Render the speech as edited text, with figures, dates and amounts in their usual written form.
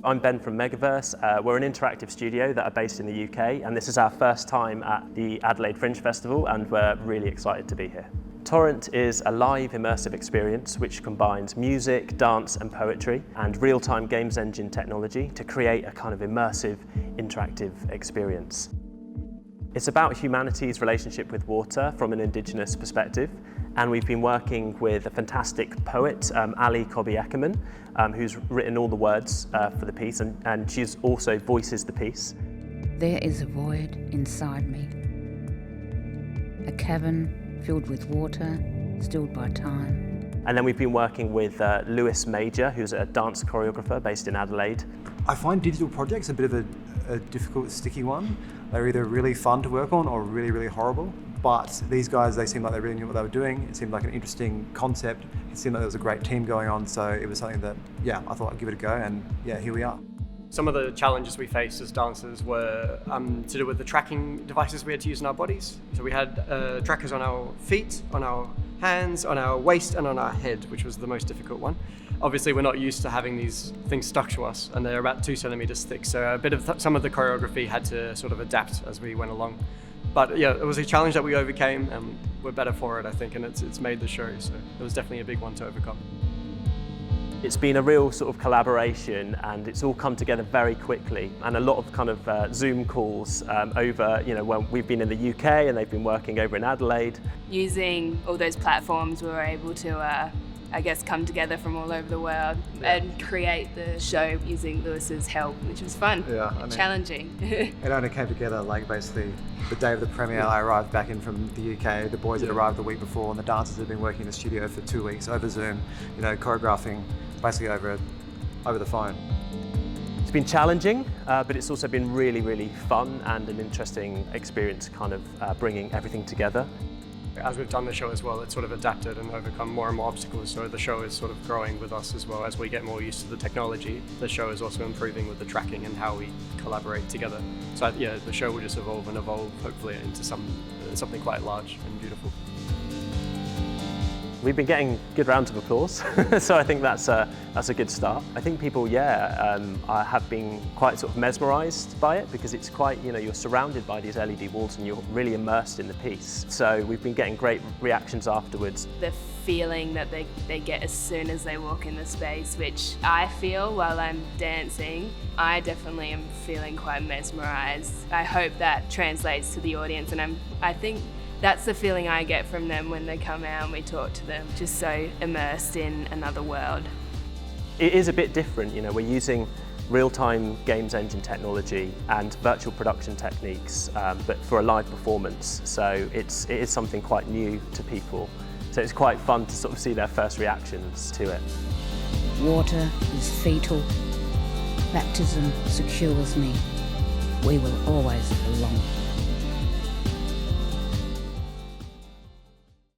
I'm Ben from Megaverse. We're an interactive studio that are based in the UK, and this is our first time at the Adelaide Fringe Festival, and we're really excited to be here. Torrent is a live immersive experience which combines music, dance and poetry and real-time games engine technology to create a kind of immersive, interactive experience. It's about humanity's relationship with water from an Indigenous perspective, and we've been working with a fantastic poet, Ali Cobby Eckerman, who's written all the words for the piece, and she also voices the piece. There is a void inside me, a cavern filled with water, stilled by time. And then we've been working with Lewis Major, who's a dance choreographer based in Adelaide. I find digital projects a bit of a difficult, sticky one. They're either really fun to work on or really, really horrible. But these guys, they seemed like they really knew what they were doing. It seemed like an interesting concept. It seemed like there was a great team going on. So it was something that, yeah, I thought I'd give it a go, and yeah, here we are. Some of the challenges we faced as dancers were to do with the tracking devices we had to use in our bodies. So we had trackers on our feet, on our hands, on our waist, and on our head, which was the most difficult one. Obviously, we're not used to having these things stuck to us, and they're about 2 centimeters thick. So a bit of some of the choreography had to sort of adapt as we went along. But yeah, it was a challenge that we overcame, and we're better for it, I think, and it's made the show. So it was definitely a big one to overcome. It's been a real sort of collaboration, and it's all come together very quickly, and a lot of kind of Zoom calls over, when we've been in the UK and they've been working over in Adelaide. Using all those platforms, we were able to I guess come together from all over the world and create the show using Lewis's help, which was fun, challenging. It only came together like basically the day of the premiere. I arrived back in from the UK, the boys had arrived the week before, and the dancers had been working in the studio for 2 weeks over Zoom, choreographing basically over the phone. It's been challenging, but it's also been really, really fun and an interesting experience, kind of bringing everything together. As we've done the show as well, it's sort of adapted and overcome more and more obstacles, so the show is sort of growing with us as well. As we get more used to the technology, the show is also improving with the tracking and how we collaborate together. So yeah, the show will just evolve and evolve, hopefully into something quite large and beautiful. We've been getting good rounds of applause, so I think that's a good start. I think people, have been quite sort of mesmerised by it, because it's quite, you're surrounded by these LED walls and you're really immersed in the piece. So we've been getting great reactions afterwards. The feeling that they get as soon as they walk in the space, which I feel while I'm dancing, I definitely am feeling quite mesmerised. I hope that translates to the audience, and I think that's the feeling I get from them when they come out and we talk to them, just so immersed in another world. It is a bit different, we're using real-time games engine technology and virtual production techniques, but for a live performance. So it is something quite new to people. So it's quite fun to sort of see their first reactions to it. Water is fatal. Baptism secures me. We will always belong.